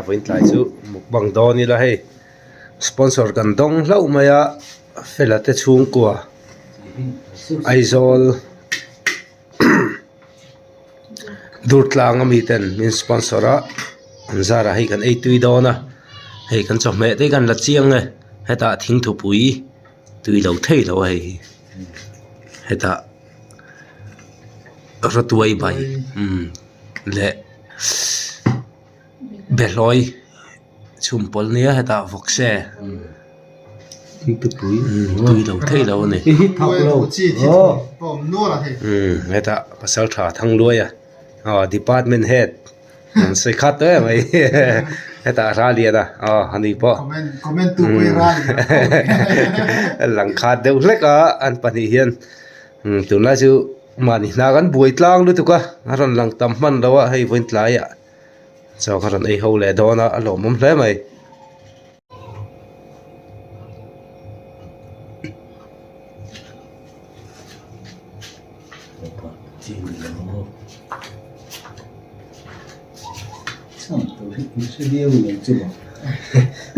Point lại chú bằng đo như là hay sponsor gần đông lâu mà ya phải là tết xuống của Aizol đút lang ami ten min sponsora zara hay kan ei tui do na hay kan cho mẹ tới gần là chiang này hay ta thính thủ bụi tui lâu thấy lâu hay ta rất tuây bay lệ bè lôi chum pol nia hay ta vọc xe thính thủ bụi tui lâu thấy lâu này thọc lâu hay ta pasal thả thăng đuôi department head sẽ khát tới mày hay ta ra liền anh đi po comment tu quay ra lăng khát đều lek anh pani hiền từ nay chú mà đi na gan buổi tlang luôn tụi cái rồi lăng tầm man đâu hay vẫn lại cho cái rồi ấy hậu lệ đó nó lỗ mắm thế mày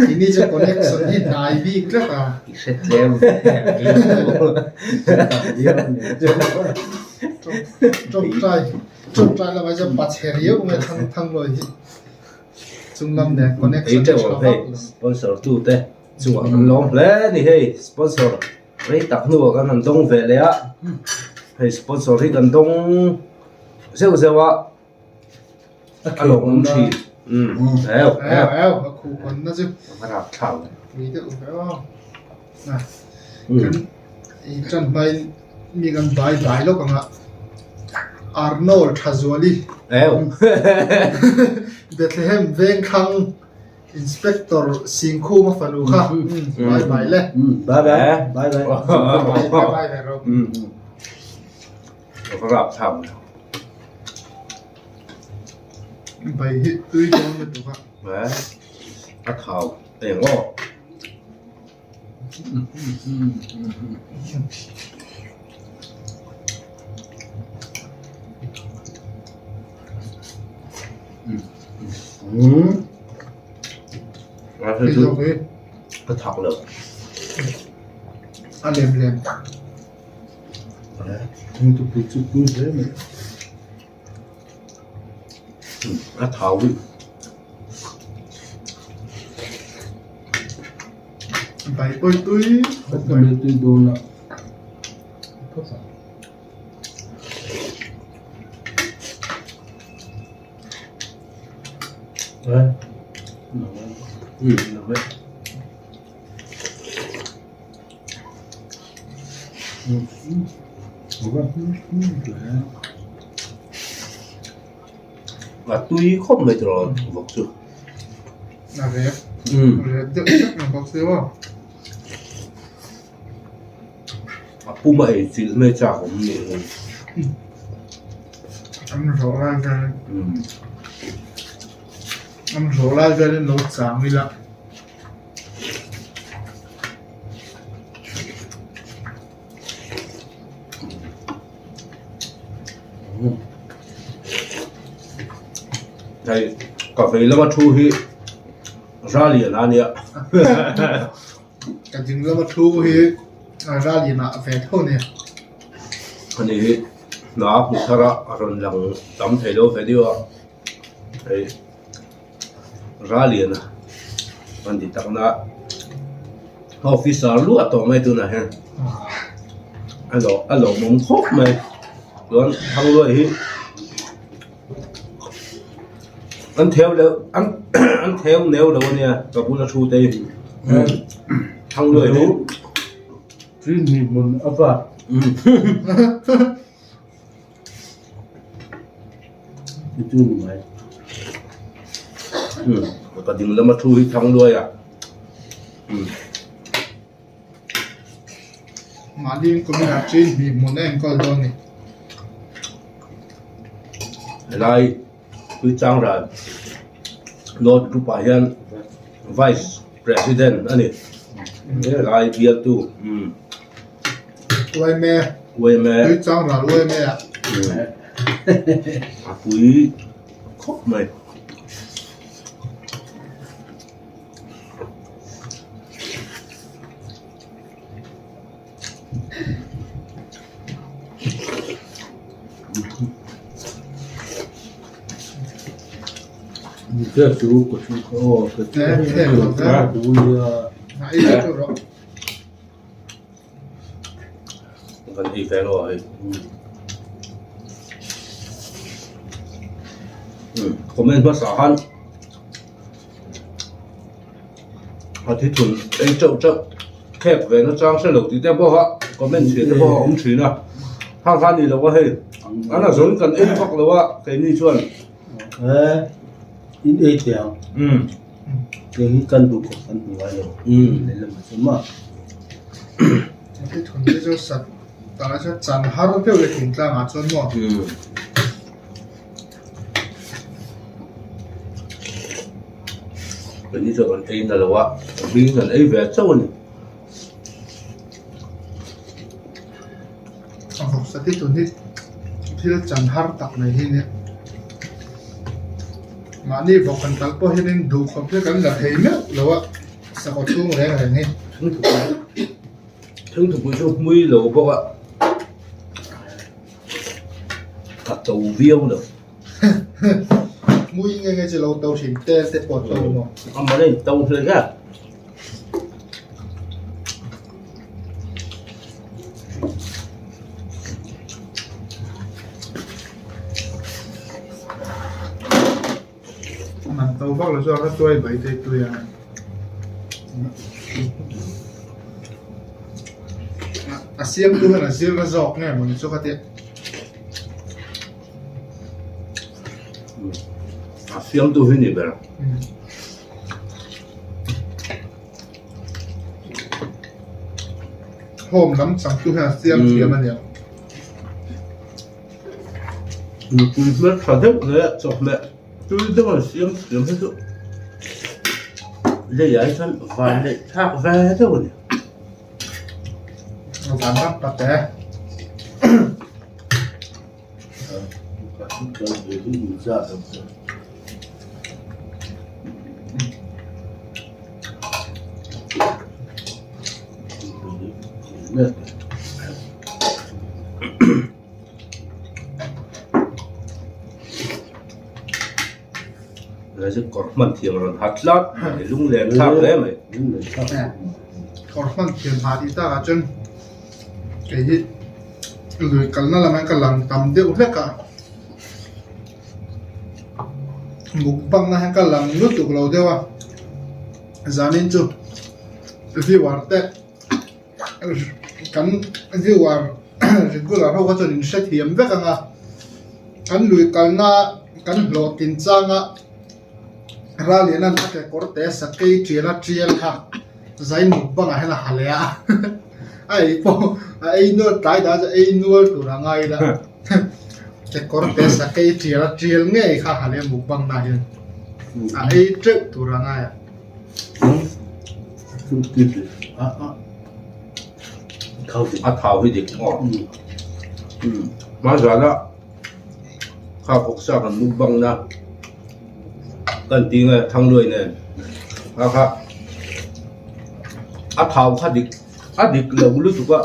ini je connection ni naivi klep set lem trong trai là bây giờ bắt hẹn yêu mà thằng rồi trung lâm này ấy connection cho hey sponsor tu te chú anh lom lẽ đi hey sponsor ấy tập nuôi cái nằm đông về đấy hey sponsor thì gần đông sao anh lom chỉ eo khu quần nó chứ mà đạp thảo vì thế cũng phải không nè cái chân bay mi gần bài lúc còn ạ Arnold Hazoli eo Bethlehem Veng Khang Inspector Singkhu mà phần kha bài lệ bye bài rồi có đạp thảo bài hit tươi cho mình được không? đấy bắt thảo để ngõ Cái gì vậy? bắt thảo được Anh lem thính thủ bụi chút bụi thế mà bắt thảo đi bài bơi tươi bắt đầu từ đồ nọ đấy được đấy và tuy không mấy rồi vật sự là về tự chắc là có xíu không? bố mày chỉ mê trả của mình ăn số lại cái nấu sáng đi lại này cà phê là mà thu hi ra liền anh ạ cái chừng là mà thu hi ra liền ạ về thôi nè anh ấy nó cũng thara rồi lòng tắm thấy đâu phải đi ạ đấy ra liền à anh đi tặng nó officer luôn tao mấy thứ này ha alo mông khóc mày luôn thằng luôn hi anh theo đâu anh theo nếu đâu nè cả bún là thu tây thằng người đấy chứ nhìn mình ấp à cái chú mày cả đừng làm mà thu thì thằng đuôi à mà đi có mình học trên vì muốn em coi đâu nè lại cứ trang rồi Lord Rupayan Vice President anh ấy lại biar tu quay mẹ cứ trang là quay mẹ ạ quý khóc mày 这猪过去哦，这这猪呀， ai là chỗ đó gần thì phải rồi comment mất sợ hơn họ thì thuần anh trâu trâu khép về nó trang sẽ đầu tí tiếp bao hả comment chuyện tiếp bao ông chuyện nào hàng hàng gì đâu có hay anh là giống cần in hoặc là cái như chuẩn in ấy theo, cái cân đủ vào rồi, để làm cái mà, cái thùng cái chỗ sạch ta nói cho chăn hard phiêu cái thùng ta ngã chân mò cái như chuẩn in là đâu vì cần ấy về châu này học sạch cái thùng thì là chăn hard tập này hi nè mà đi vào cần tập po hi nên đủ không phải cần là thấy nữa đâu á sao có chung đấy cái này thương thục cái chỗ mũi lỗ bao ạ thật tàu viêu được mũi nghe chỉ lâu tàu xịn tê tê bọt tàu mà ông mà đây tàu thôi cả mà tàu bắc là do nó tuổi bảy thế tuổi à xiêm tu hay là xiêm nó giọt nghe mình cho cái tiệm film tu hình như vậy hôm lắm chẳng tu hay là xiêm thiềm anh nhỉ mẹ phản thức nữa chọc mẹ tôi tức là xem hết rồi đây ấy thân vài này thác ve thôi nó bán lắm bạc té cái gì cũng ra được, là chứ còn mình thiền rồi hạt lót để lung lên thác đấy mày những người khác, còn phân thiềm hạt đi ta chân cái gì người cần nó làm anh cần làm tầm điệu hết cả mục băng là anh cần làm nước tục lâu điệu à giá nên chưa vì hoàn tất cắn vì hoàn rồi cứ là không có cho nên sẽ thiềm với cả cắn lùi cắn lọt tin trang á ra liền anh cái cổ té sạc cây chia ha giải mục băng hay là hà lệ ai po ai nuôi trái đó ai nuôi tụi nó ngay đó cái con bé sa cây chia nghe khá hà lên một bằng này ai trước tụi nó ngay không kịp không thì thảo thì mà giờ đó khá phục sa còn nút băng đó cần tiếng này thằng lười này khá thảo khá địch là một lúc tụi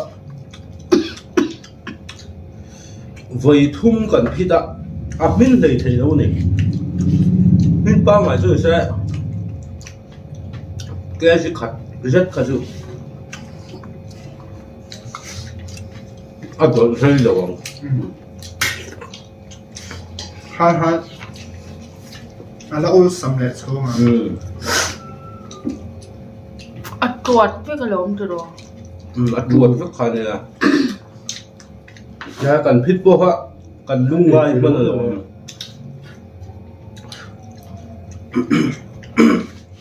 vậy thum cần phi đã mình lấy thấy đâu này mình ba ngày rồi sẽ cái gì khát rất khát rồi đó thấy đâu hai là ôi sắm lệ số mà tuột với cái lốm từ đó tuột rất khá này là ya cần phít bố hả cần lung vai mà rồi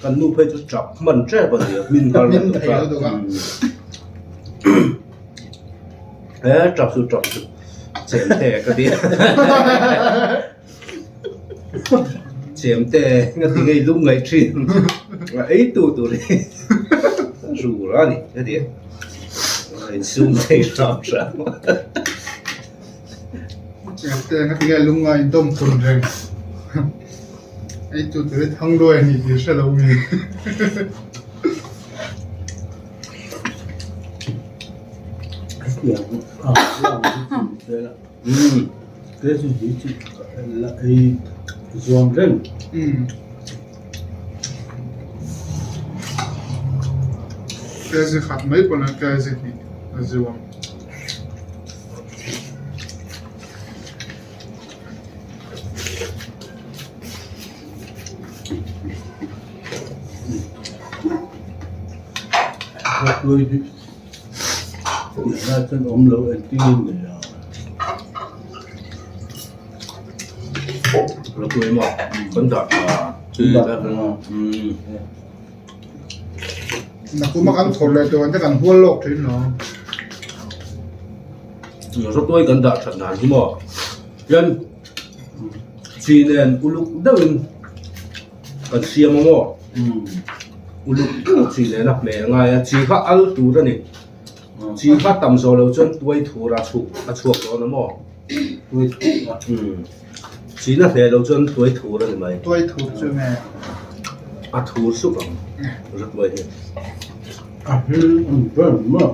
cần lung phải cho chọc mình trẻ bao nhiêu mình còn mình thấy đâu được chọc sự chém thẻ cái đi chém thẻ cái gì lung ngày chuyện là ấy tụ đi rủ ra đi cái gì sung thấy sao cái cái lung ngay đông tuần rồi ấy tụi tôi thăng đôi này thì sẽ lâu nghỉ อย่างล่างที่สุดเลยละเกสุจิจิละไอ้ซวมเล่นكازي خاتميك ولا كازي الزوام đôi đi ra chân ống lâu anh tin đểเราคุยหมดคนตัดคือแบบนักกูมากันถอดเลยตัวนั้นจะกันหัวโลกทิ้งเนาะ เราตัวกันตัดขนาดที่หมดยันจีเนียนอุลุกเดินกันเชียร์มั่วอุลุกจีเนียนนักเลี้ยงไงจีข้าอัลตูนั่นนี่จีข้าต่ำโซเราจนตัวถูราชุกชัวตัวนั่นมั่วจีน่ะเลี้ยเราจนตัวถูนั่นไหมตัวถูกใช่ไหมถูสุกอ่ะรู้ตัวเองเพิ่มมาก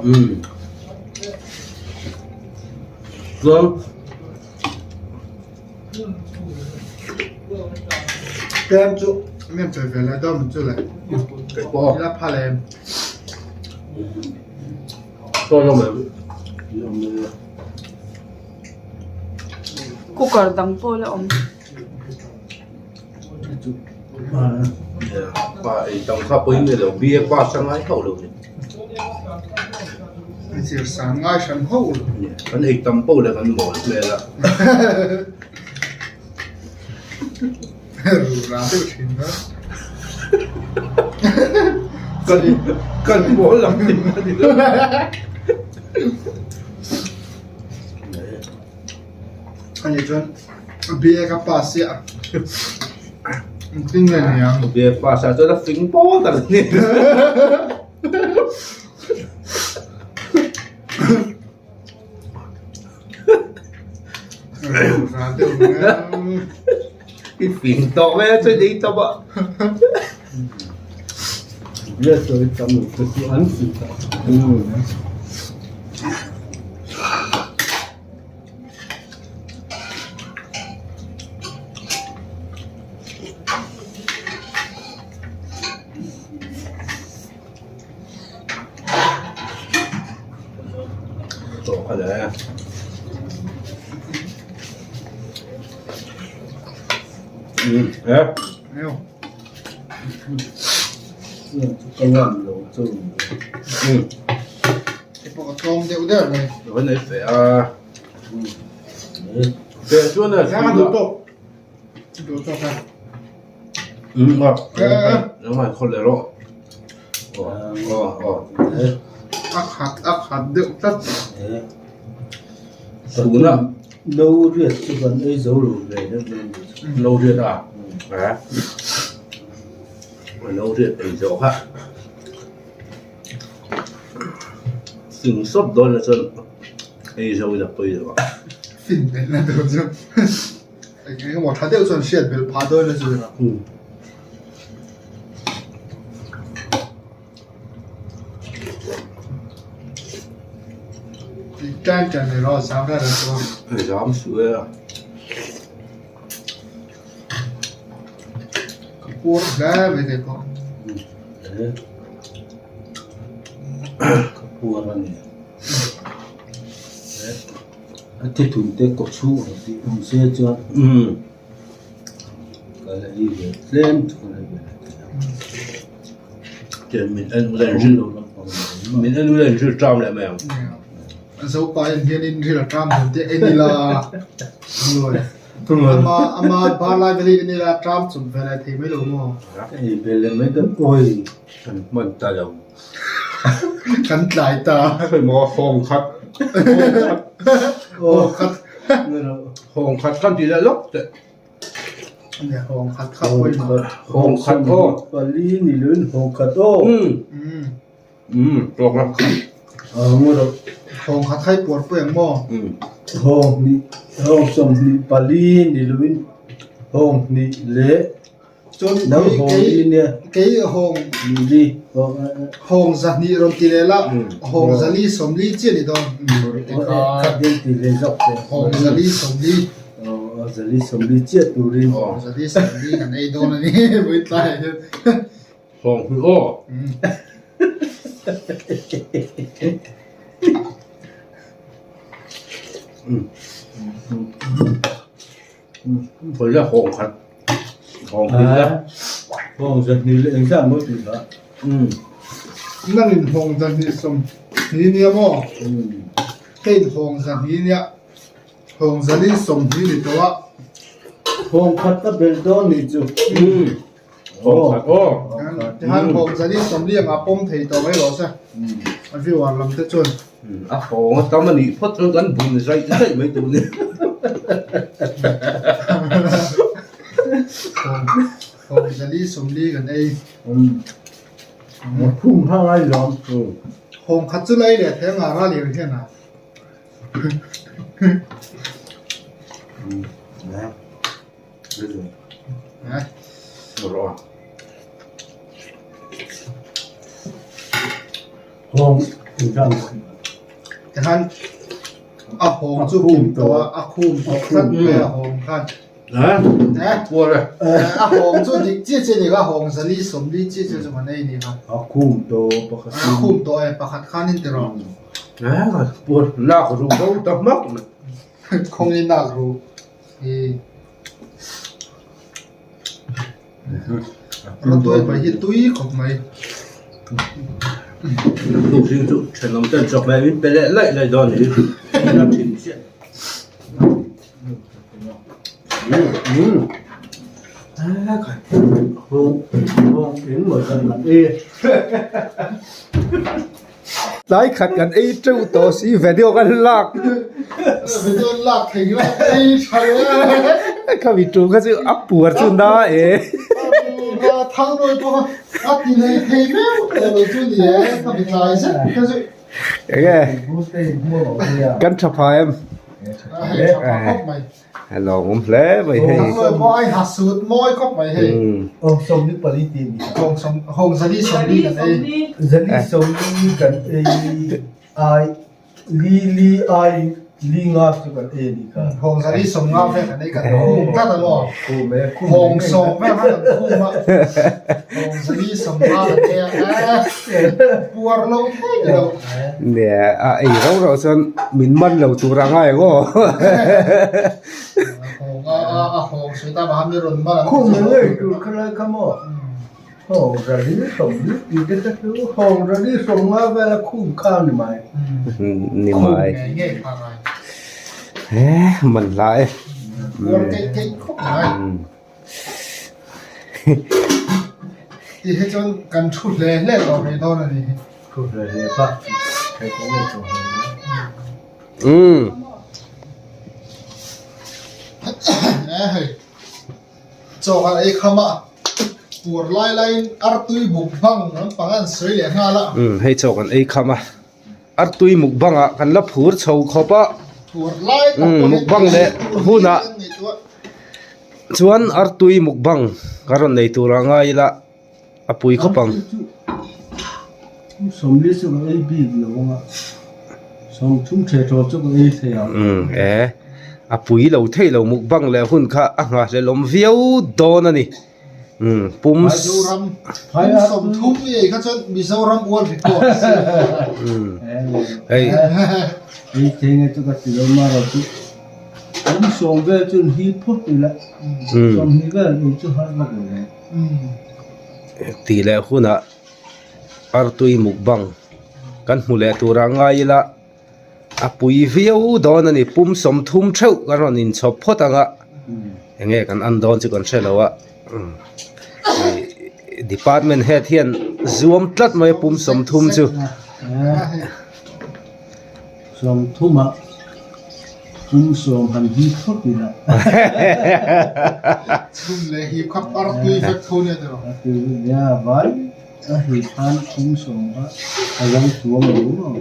ส่วนแกมจุไม่เจอเวลาต้องมันจุเลยที่รับพาเลมตัวเราเหมือนกูกอดดังโป้เลยอมป้าไอ้ตองข้าไปเนี่ยเดี๋ยวเบี้ยป้าช่างไอ้เขาเลยมันเสียสารง่ายฉันหูเนี่ยมันไอ้ตำโป้เลยมันหมดเลยละรู้ร้านที่ชินนะกันหมดหลังติดมาดิอันนี้จนเบียกับปาเสียจริงเลยเนี่ยเบี้ยป้าชาจะฟิงโป้แต่เนี่ยร้านเดียวกันอีฟิงต่อแม่ช่วยดีต่อบ่เลือดตัวจมูกตัวอันสุดต่อกันเลยเอ้าก็ว่าเราจุ่มไอ้พวกกลมเดียวเด้อเลยวันไหนเสียเสียช่วงเนี่ยถ้ามันดูโต๊ะครับว่าแล้วมันคนเลยหรออักขัดเดือดตัดสูงนะlâu riết chứ còn ấy dấu đủ về nước lên lâu riết à hả lâu riết ấy dấu hả sừng sốt đó là chân ấy dấu là bây giờ phình đến là được chứ cái một tháng tiêu chuẩn xiết về phá đôi là gì đó trang trần này nó sao ra được không? Phải dám sửa à? Cuốn ra về thế con. Cuốn ra nè. Thế thùng tê cột su thì không xe chưa? Cái là gì vậy? Lên cái là gì? Thì mình ăn lên rư mình ăn lên rư trăm lại mèo. Dấu bài hiện in thì là trăm thì anh đi là rồi ama ba lại về đi là trăm chuẩn về lại thì mới đúng không? Thì về lại mấy cái ôi mình ta đâu cắn lại ta phải mò hồng khát hồng khát cắn thì là lúc đấyเนี่ยหงคัดเข้าไว้หงคัดโอ้ปลีนี่ลื่นหงคัดโอ้ตกแล้วมั่วเราหงคัดไข้ปวดเปลืองหม้อหงนี่หงสมนี่ปลีนี่ลื่นหงนี่เละ chôn Nấu hồng đi nè. cái hồng Nhìn đi. hồng giặt nhị rồi tỷ lệ là hồng giặt ly sống ly chia đi đâu Cắt đi tỷ lệ dọc thế. hồng giặt ly sống ly Giờ đi sống đi chết tù đi. hồng giặt ly sống ly cái này đâu là đi với tay Hồng hư ô. Phải là hồng hạt. Hồng hư ra. Hồng giật đi lên ra mới tùy đó.นั่นหงจันทร์สมนี่เนี่ยมั้งเห็นหงจันทร์เนี่ยหงจันทร์สมนี่ตัว Hồng khát ta bền đó nị chú. Hồng hạt ô. ฮันหงจันทร์สมเรียกอาปมเทตัวไว้หรอใช่มันฟิวลำเตจน À hồng tao mà đi phốt nó gắn bùn dậy dậy mấy tụi này. หงจันทร์สมรีกันไอ้ Một khung hai ai lắm. หงคัดจุไลเนี่ยแท้งาราเรียนแค่น่ะ Đấy. Được rồi. นะ Một rồi. Hồng thì rằng แต่ท่านอาหงจุกิมตัวอาคุมคัดเนี่ยหงคัด Đấy. นะ Cua rồi. อาหงจุดิเจี๊ยเจี๊ยนี่ก็หงจันทร์สมรีเจี๊ยเจี๊ยจะมาในนี่ครับ áo khung đồ bạc อาคุมตัวไอ้ประคัดข้านินเตอร์ Đấy rồi. Buồn. Nào có rụng đâu tao móc. คงยินนักรู้เราตัวไปฮิตุยของไหม Đủ riêng tụ. Chẳng làm chân chọc mẹ bên lẽ lại lại đòn đi. Làm chuyện chuyện. Hồng đến một lần làm y. Đấy khát gần ấy trâu tổ sĩ về điều gần lạc. เป็นตัวหลักถึงแล้วไอ้ชาย Các vị chú có sự áp buộc trên đó ấy. ทั้งโดยตัวอัดในเทปเลยจุดเดียวทำเป็นลายใช่ก็จะ Cái này. Bút tên mua bảo gì à? Cắn chọc hả em. ให้ชอบครบไหม Hello cũng lẽ vậy ทั้ง hay. โดยมอยหัดสูตรมอยครบไหมให้ Ông sống đi bà đi tìm gì? หงสมหงสลีสมดีกันไอ้ Dân đi sống đi gần ai li ai li ngáp cho gần đi cả. หงสลีสมงามแค่กันไอ้กันหงถ้าตลอด Cô bé หงสมแม่ให้กันคู่มาหงสลีสมมาแก่ปัวเราเท่เรา Nè, à ấy đâu rồi sơn mình mân lâu tụ ra ngay quá. หงสวยตาบ้ามีรุ่นบ้าง Cô mới ơi, tôi không lấy khám ạ. Hồng ra đi sống đi, đi cái tất cả hồng ra đi sống ngáp về là khung khao này mày. Nè คู่ mày. ไงอะไร Ê, mình lại. วันเก่งๆครบไหม ที่ให้จนกันชุดเลยเล่นออกในตอนนี้ Cô ra đi bác, thầy có nghe chỗ này. Ừ. เฮ้ยจอกันไอ้ขมะปวดไล่อาร์ตุยบุกบังนั้นปังอันสวยเหลืองาละ Hay cho con ấy khăm à. Art tui mục băng à, cần lắp phur sầu khóc á. ปวดไล่กับคน mục băng đấy, hôn à. Chuan art tui mục băng, karon này tu ra ngay là apui khóc băng. Sống đi cho cái ấy bị được không ạ? Sống chúng trẻ trò cho cái ấy thế à? Apui lâu thấy lâu mục băng là hôn khá, ngà sẽ lom viêu đo nè nè. Pum. ไปดูรำผมสมทุกข์เลยเขาจะมีเสารำอ้วนผิดตัว Hey. Ý thế nghe cho cái gì đâu mà rồi chứ. Ông sống về cho hi phút đi lại. Sống hi về đi cho hai mặt rồi. Tỷ lệ hôn à. Art tui mục băng. Kan mule tu ra ngay là apui viêu đo nè nè pum som thum trâu karon in chop phot anga. Nghe kan an don chứ còn sẽ lâu á. Department head hiền zoom tlat mai pum som thum chu. Sống thu mà. Cũng sống hành hi phút đi lại. ชุ่มเลยฮีบขับอาร์ตุยเฟกทูเนี่ยเดี๋ยว Từ nhà vái. Hi phan cũng sống á. Anh xuống mà đúng không?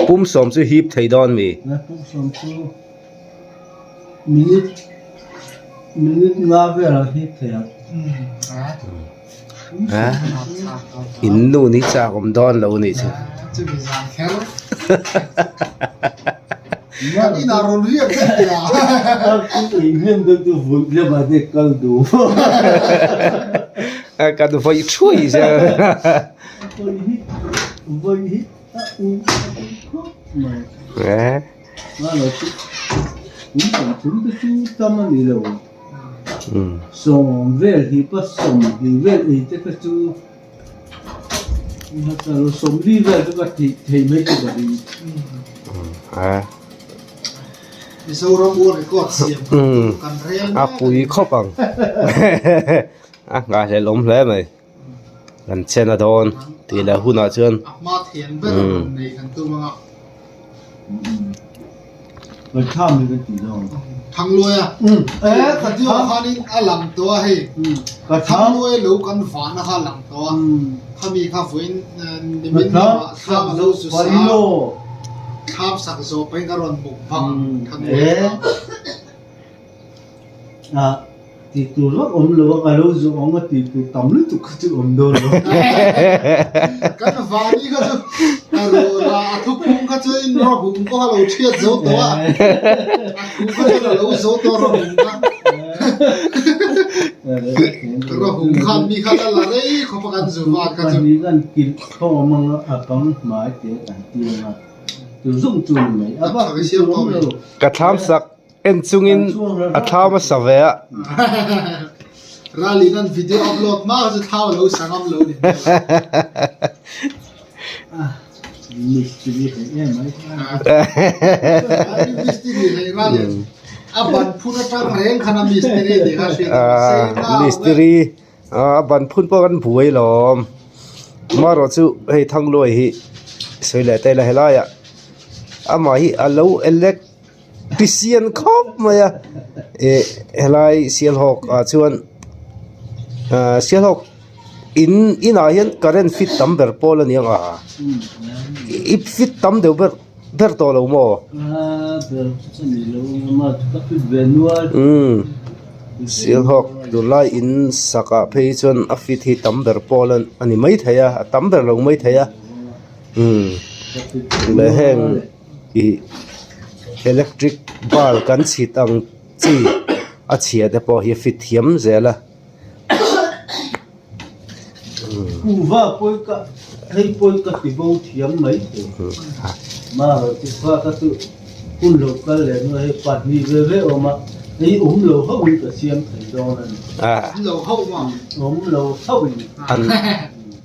Pum som chu hip thei don mi. Nó cũng sống chu. Minute ngã về là hi thế à? à in nu ni cha om don lo ni chứ chứ bị già khéo mà đi nào rồi riêng thế à Aku ingin tu vun dia bade kaldu. à cả đồ phải chui chứ Voi hi à Lalu tu chúng tâm ni lo. ừ Som vel hi pas som hi vel hi te ka tu. Kalau som li vel tu ka thei mai tu ka di. à thì sau đó mua cái cọt xiêm ừ cần riêng à bùi khó bằng à ngài sẽ lốm lẽ mày gần trên là đòn thì là hun ở trên mà thiền bên này cần tu mà Cái tham ni ka ti lo. thằng lui à cái điều họ đi làmตัวให้ Cái ทำ tham ด้วยรู้กันฝันนะคะหลังตัวถ้ามีข้าวฝืนดิมินข้าวรู้สุด Cái สา lo. ข้าวสักโซเป็นกระรอนบุกพังทางเว Ti tu lo lo kalau zo ong ti tu tam lu tu ka tu do lo. กันฝันนี่ก็จะเราละทุกคนก็จะรอบุกก็เราเชื่อโซตัวทุกคนก็เราโซตัวรอบุกกันรอบุกขันมีขันอะไรเขาประกันสุวรรณก็จะ Kan ni kan kin ko mang apang ma te kan ti ma. Tu zung tu mai. Aba tu lo. cả tham sắc en chung in à tham mà sao vậy ạ รายนั้นวิดีโออัพโหลดมาจะเท่าเราสั่งอัพโหลด Mistri he mai. มิสตรีเลยรายอ่ะบันพูดตั้งแรงขนาดมิสตรีเด็กอะไร à mystery à bản phun baoกันbùi lòm mà rồi chú hay thằng lôi hi xây lại tay là hay lại ạ à mà hi à lâu electrician khóc mà ya hay lại siêu học à chuan siêu học in à hiện current fit tấm bер pol anh à if fit tấm đều ber to lâu mà Ber ni lo ma ta tu benua. siêu học đồ lại in saka phê chuan a fit hi tấm bер pol anh mấy thầy à tấm bер lâu mấy thầy à le heng i electric bar kan chhit ang chi a chhia te pawh hi fit thiam zela Uva poi ka hei poi ka ti bo thiam mai. Ma ti fa ka tu kun lo ka le no hei pat ni ve o ma. Hei lo ho wi ka siam thai do na. à เราเข้ามา Lo ho wi. an